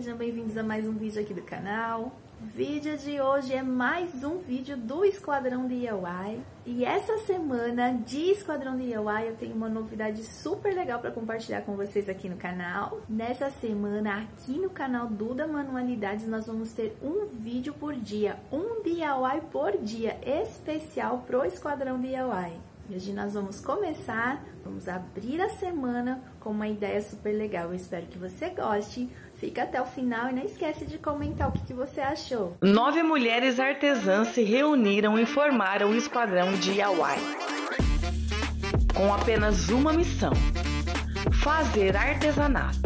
sejam bem-vindos a mais um vídeo aqui do canal. O vídeo de hoje é mais um vídeo do Esquadrão DIY. E essa semana de Esquadrão DIY eu tenho uma novidade super legal para compartilhar com vocês aqui no canal. Nessa semana, aqui no canal Duda Manualidades, nós vamos ter um vídeo por dia, um DIY por dia, especial pro Esquadrão DIY. E hoje nós vamos começar, vamos abrir a semana com uma ideia super legal. Eu espero que você goste. Fica até o final e não esquece de comentar o que você achou. 9 mulheres artesãs se reuniram e formaram o Esquadrão DIY. Com apenas uma missão: fazer artesanato.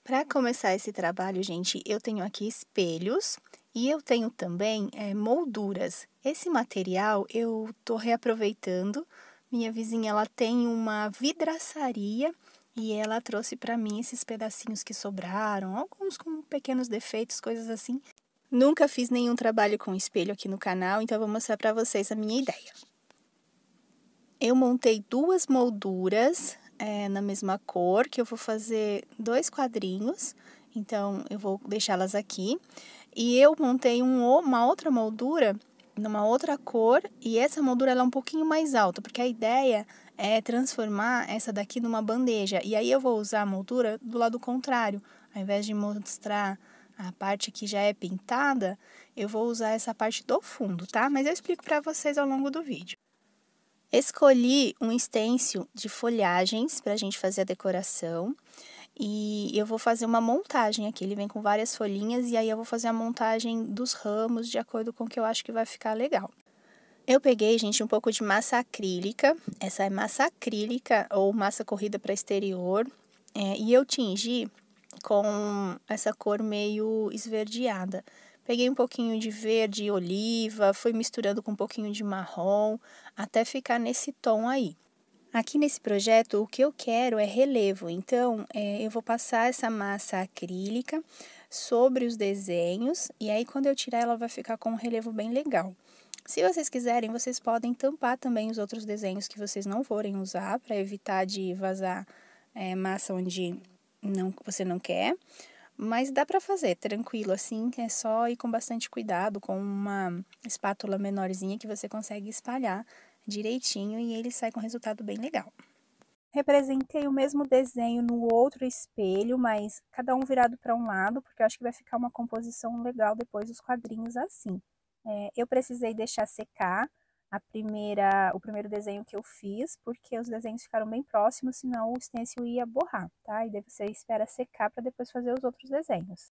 Para começar esse trabalho, gente, eu tenho aqui espelhos e eu tenho também molduras. Esse material eu tô reaproveitando. Minha vizinha, ela tem uma vidraçaria e ela trouxe para mim esses pedacinhos que sobraram, alguns com pequenos defeitos, coisas assim. Nunca fiz nenhum trabalho com espelho aqui no canal, então eu vou mostrar para vocês a minha ideia. Eu montei duas molduras na mesma cor, que eu vou fazer 2 quadrinhos, então eu vou deixá-las aqui. E eu montei uma outra moldura numa outra cor, e essa moldura ela é um pouquinho mais alta, porque a ideia é transformar essa daqui numa bandeja. E aí eu vou usar a moldura do lado contrário. Ao invés de mostrar a parte que já é pintada, eu vou usar essa parte do fundo, tá? Mas eu explico para vocês ao longo do vídeo. Escolhi um stencil de folhagens para a gente fazer a decoração. E eu vou fazer uma montagem aqui, ele vem com várias folhinhas e aí eu vou fazer a montagem dos ramos de acordo com o que eu acho que vai ficar legal. Eu peguei, gente, um pouco de massa acrílica, essa é massa acrílica ou massa corrida para exterior, e eu tingi com essa cor meio esverdeada. Peguei um pouquinho de verde e oliva, fui misturando com um pouquinho de marrom, até ficar nesse tom aí. Aqui nesse projeto, o que eu quero é relevo, então eu vou passar essa massa acrílica sobre os desenhos, e aí quando eu tirar ela vai ficar com um relevo bem legal. Se vocês quiserem, vocês podem tampar também os outros desenhos que vocês não forem usar, para evitar de vazar massa onde você não quer. Mas dá para fazer, tranquilo, assim, é só ir com bastante cuidado, com uma espátula menorzinha que você consegue espalhar direitinho e ele sai com um resultado bem legal. Representei o mesmo desenho no outro espelho, mas cada um virado para um lado, porque eu acho que vai ficar uma composição legal depois dos quadrinhos assim. Eu precisei deixar secar o primeiro desenho que eu fiz, porque os desenhos ficaram bem próximos, senão o stencil ia borrar, tá? E daí você espera secar para depois fazer os outros desenhos.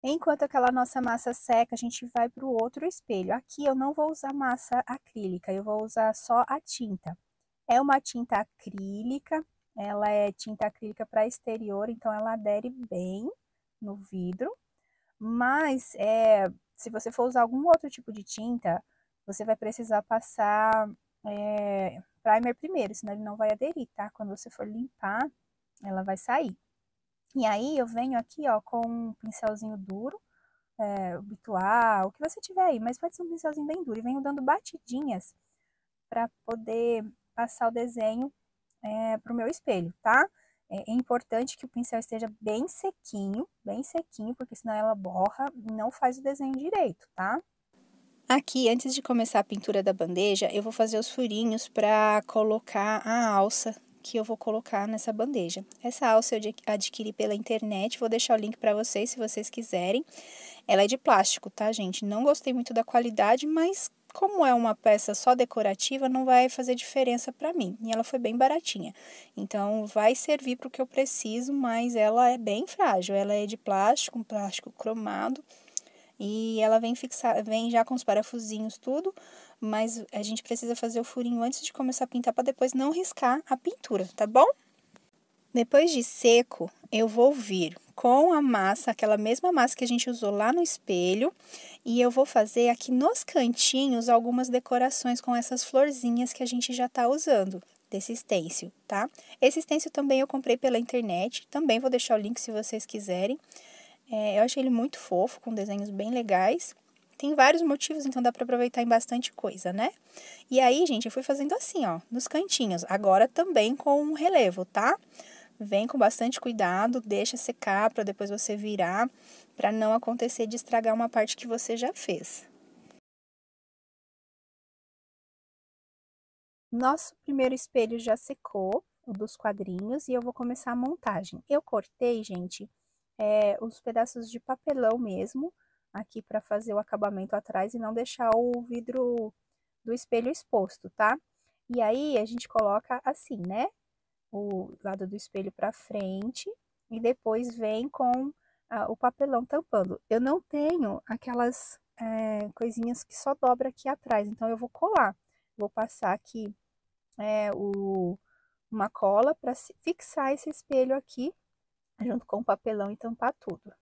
Enquanto aquela nossa massa seca, a gente vai para o outro espelho. Aqui eu não vou usar massa acrílica, eu vou usar só a tinta. É uma tinta acrílica, ela é tinta acrílica para exterior, então ela adere bem no vidro. Mas se você for usar algum outro tipo de tinta, você vai precisar passar primer primeiro, senão ele não vai aderir, tá? Quando você for limpar, ela vai sair. E aí eu venho aqui, ó, com um pincelzinho duro, o bituá, o que você tiver aí, mas pode ser um pincelzinho bem duro, e venho dando batidinhas para poder passar o desenho pro meu espelho, tá? É importante que o pincel esteja bem sequinho, porque senão ela borra e não faz o desenho direito, tá? Aqui, antes de começar a pintura da bandeja, eu vou fazer os furinhos para colocar a alça que eu vou colocar nessa bandeja. Essa alça eu adquiri pela internet, vou deixar o link para vocês se vocês quiserem. Ela é de plástico, tá, gente? Não gostei muito da qualidade, mas como é uma peça só decorativa, não vai fazer diferença para mim. E ela foi bem baratinha. Então, vai servir para o que eu preciso, mas ela é bem frágil. Ela é de plástico, um plástico cromado. E ela vem já com os parafusinhos, tudo, mas a gente precisa fazer o furinho antes de começar a pintar para depois não riscar a pintura, tá bom? Depois de seco, eu vou vir com a massa, aquela mesma massa que a gente usou lá no espelho, e eu vou fazer aqui nos cantinhos algumas decorações com essas florzinhas que a gente já tá usando desse stencil, tá? Esse stencil também eu comprei pela internet, também vou deixar o link se vocês quiserem. Eu achei ele muito fofo, com desenhos bem legais. Tem vários motivos, então dá para aproveitar em bastante coisa, né? E aí, gente, eu fui fazendo assim, ó, nos cantinhos. Agora também com um relevo, tá? Vem com bastante cuidado, deixa secar para depois você virar, para não acontecer de estragar uma parte que você já fez. Nosso primeiro espelho já secou, o dos quadrinhos, e eu vou começar a montagem. Eu cortei, gente, os pedaços de papelão mesmo, aqui para fazer o acabamento atrás e não deixar o vidro do espelho exposto, tá? E aí, a gente coloca assim, né? O lado do espelho para frente e depois vem com o papelão tampando. Eu não tenho aquelas coisinhas que só dobra aqui atrás, então eu vou colar. Vou passar aqui uma cola para fixar esse espelho aqui, junto com o papelão e tampar tudo.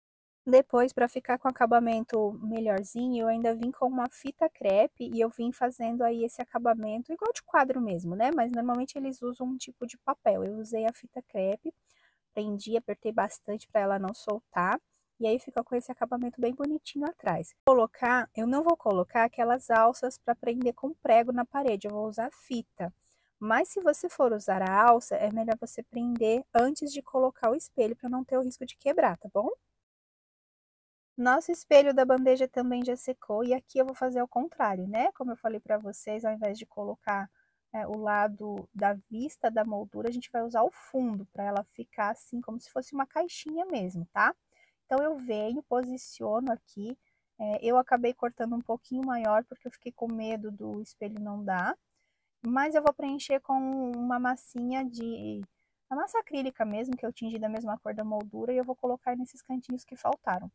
Depois, para ficar com acabamento melhorzinho, eu ainda vim com uma fita crepe e eu vim fazendo aí esse acabamento igual de quadro mesmo, né? Mas normalmente eles usam um tipo de papel. Eu usei a fita crepe, prendi, apertei bastante para ela não soltar. E aí fica com esse acabamento bem bonitinho atrás. Eu não vou colocar aquelas alças para prender com prego na parede, eu vou usar fita. Mas se você for usar a alça, é melhor você prender antes de colocar o espelho para não ter o risco de quebrar, tá bom? Nosso espelho da bandeja também já secou e aqui eu vou fazer ao contrário, né? Como eu falei para vocês, ao invés de colocar o lado da vista da moldura, a gente vai usar o fundo para ela ficar assim, como se fosse uma caixinha mesmo, tá? Então, eu venho, posiciono aqui, eu acabei cortando um pouquinho maior porque eu fiquei com medo do espelho não dar, mas eu vou preencher com uma massinha a massa acrílica mesmo, que eu tingi da mesma cor da moldura, e eu vou colocar nesses cantinhos que faltaram.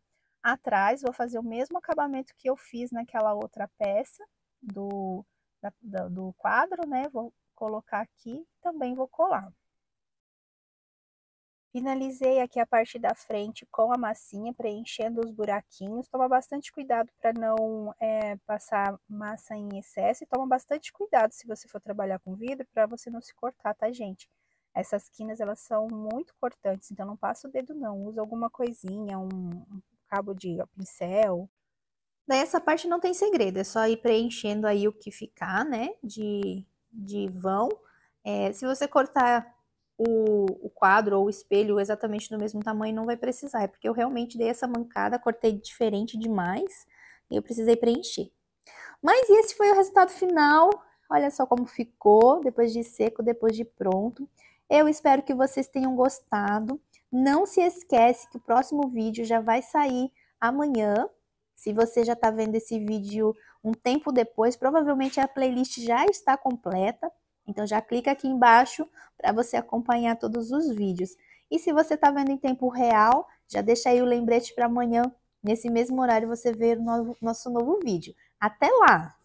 Atrás, vou fazer o mesmo acabamento que eu fiz naquela outra peça do quadro, né? Vou colocar aqui, também vou colar. Finalizei aqui a parte da frente com a massinha, preenchendo os buraquinhos. Toma bastante cuidado para não passar massa em excesso e toma bastante cuidado se você for trabalhar com vidro para você não se cortar, tá, gente? Essas quinas, elas são muito cortantes, então não passa o dedo não. Usa alguma coisinha, um cabo de pincel. Daí essa parte não tem segredo, é só ir preenchendo aí o que ficar, né, de vão. Se você cortar o quadro ou o espelho exatamente do mesmo tamanho, não vai precisar, é porque eu realmente dei essa mancada, cortei diferente demais e eu precisei preencher. Mas esse foi o resultado final, olha só como ficou, depois de seco, depois de pronto. Eu espero que vocês tenham gostado. Não se esquece que o próximo vídeo já vai sair amanhã. Se você já está vendo esse vídeo um tempo depois, provavelmente a playlist já está completa. Então já clica aqui embaixo para você acompanhar todos os vídeos. E se você está vendo em tempo real, já deixa aí o lembrete para amanhã, nesse mesmo horário, você ver o nosso novo vídeo. Até lá!